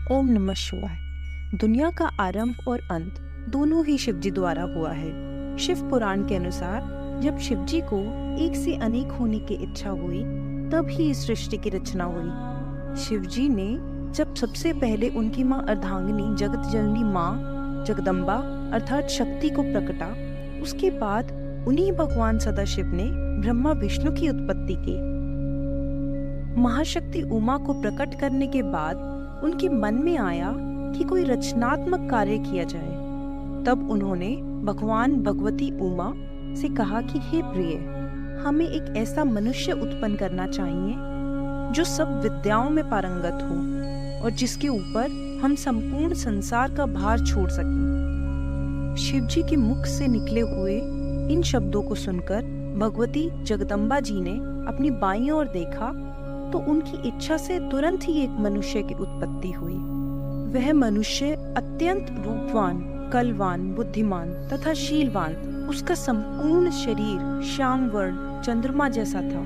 ओम नमः शिवाय। दुनिया का आरंभ और अंत दोनों ही शिवजी द्वारा हुआ है। शिव पुराण के अनुसार जब शिवजी को एक से अनेक होने की इच्छा हुई तब ही इस सृष्टि की रचना हुई। शिवजी ने जब सबसे पहले उनकी माँ अर्धांगिनी जगत जननी माँ जगदम्बा अर्थात शक्ति को प्रकटा, उसके बाद उन्हीं भगवान सदाशिव ने ब्रह्मा विष्णु की उत्पत्ति की। महाशक्ति उमा को प्रकट करने के बाद उनके मन में आया कि कोई रचनात्मक कार्य किया जाए। तब उन्होंने भगवान भगवती उमा से कहा कि हे प्रिय, हमें एक ऐसा मनुष्य उत्पन्न करना चाहिए जो सब विद्याओं में पारंगत हो और जिसके ऊपर हम संपूर्ण संसार का भार छोड़ सकें। शिवजी के मुख से निकले हुए इन शब्दों को सुनकर भगवती जगदम्बा जी ने अपनी बाईं ओर देखा तो उनकी इच्छा से तुरंत ही एक मनुष्य की उत्पत्ति हुई। वह मनुष्य अत्यंत रूपवान, कलवान, बुद्धिमान तथा शीलवान। उसका संपूर्ण शरीर श्याम वर्ण चंद्रमा जैसा था।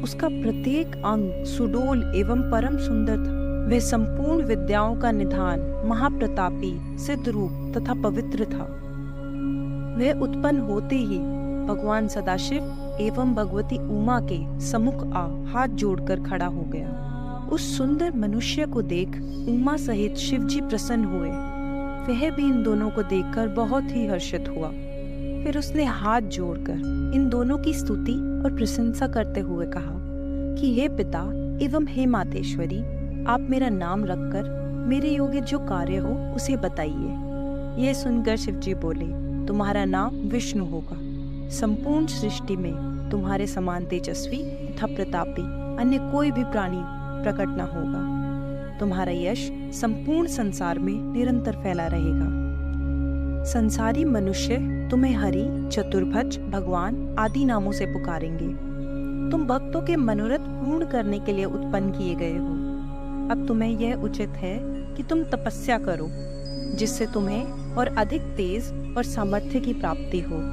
उसका प्रत्येक अंग सुडोल एवं परम सुंदर था। वह संपूर्ण विद्याओं का निधान, महाप्रतापी, सिद्ध रूप तथा पवित्र था। वह उत्पन्न होते ही भगवान सदाशिव एवं भगवती उमा के सम्मुख हाथ जोड़कर खड़ा हो गया। उस सुंदर मनुष्य को देख उमा सहित शिवजी प्रसन्न हुए। वह भी इन दोनों को देखकर बहुत ही हर्षित हुआ। फिर उसने हाथ जोड़कर इन दोनों की स्तुति और प्रशंसा करते हुए कहा कि हे पिता एवं हे मातेश्वरी, आप मेरा नाम रखकर मेरे योग्य जो कार्य हो उसे बताइए। यह सुनकर शिवजी बोले, तुम्हारा नाम विष्णु होगा। संपूर्ण सृष्टि में तुम्हारे समान तेजस्वी तथा प्रतापी अन्य कोई भी प्राणी प्रकट न होगा। तुम्हारा यश संपूर्ण संसार में निरंतर फैला रहेगा। संसारी मनुष्य तुम्हें हरि, चतुर्भुज, भगवान आदि नामों से पुकारेंगे। तुम भक्तों के मनोरथ पूर्ण करने के लिए उत्पन्न किए गए हो। अब तुम्हें यह उचित है कि तुम तपस्या करो, जिससे तुम्हें और अधिक तेज और सामर्थ्य की प्राप्ति हो।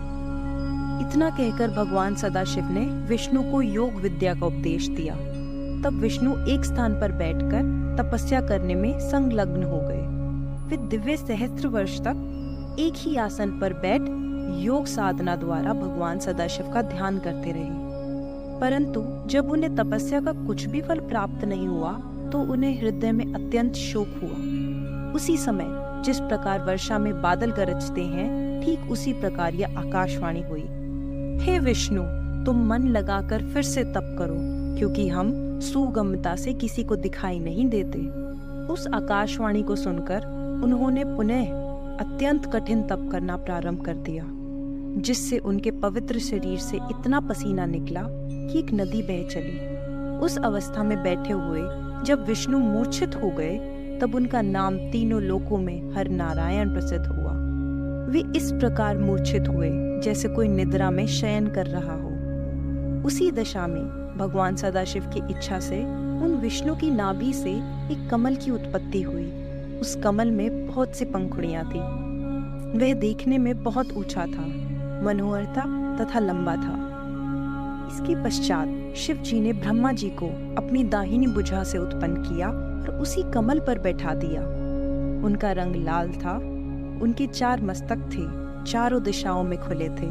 इतना कहकर भगवान सदाशिव ने विष्णु को योग विद्या का उपदेश दिया। तब विष्णु एक स्थान पर बैठकर तपस्या करने में संलग्न हो गए। वे दिव्य सहस्त्र वर्ष तक एक ही आसन पर बैठ योग साधना द्वारा भगवान सदाशिव का ध्यान करते रहे। परंतु जब उन्हें तपस्या का कुछ भी फल प्राप्त नहीं हुआ तो उन्हें हृदय में अत्यंत शोक हुआ। उसी समय जिस प्रकार वर्षा में बादल गरजते हैं, ठीक उसी प्रकार यह आकाशवाणी हुई, हे विष्णु, तुम मन लगाकर फिर से तप करो, क्योंकि हम सुगमता से किसी को दिखाई नहीं देते। उस आकाशवाणी को सुनकर उन्होंने पुनः अत्यंत कठिन तप करना प्रारंभ कर दिया, जिससे उनके पवित्र शरीर से इतना पसीना निकला कि एक नदी बह चली। उस अवस्था में बैठे हुए जब विष्णु मूर्छित हो गए, तब उनका नाम तीनों लोकों में हर नारायण प्रसिद्ध हुआ। वे इस प्रकार मूर्छित हुए जैसे कोई निद्रा में शयन कर रहा हो। उसी दशा में भगवान सदाशिव की इच्छा से उन विष्णु की नाभि से एक कमल की उत्पत्ति हुई। उस कमल में बहुत सी पंखुड़ियां थी। वह देखने में बहुत ऊंचा था, मनोहर था तथा लंबा था। इसके पश्चात शिव जी ने ब्रह्मा जी को अपनी दाहिनी भुजा से उत्पन्न किया और उसी कमल पर बैठा दिया। उनका रंग लाल था। उनके 4 मस्तक थे, चारों दिशाओं में खुले थे।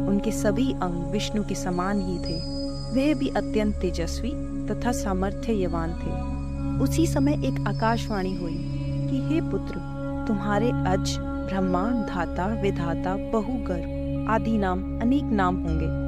उनके सभी अंग विष्णु के समान ही थे। वह भी अत्यंत तेजस्वी तथा सामर्थ्यवान थे। उसी समय एक आकाशवाणी हुई कि हे पुत्र, तुम्हारे अज, ब्रह्मा, धाता, विधाता, बहुगर्भ आदि नाम अनेक नाम होंगे।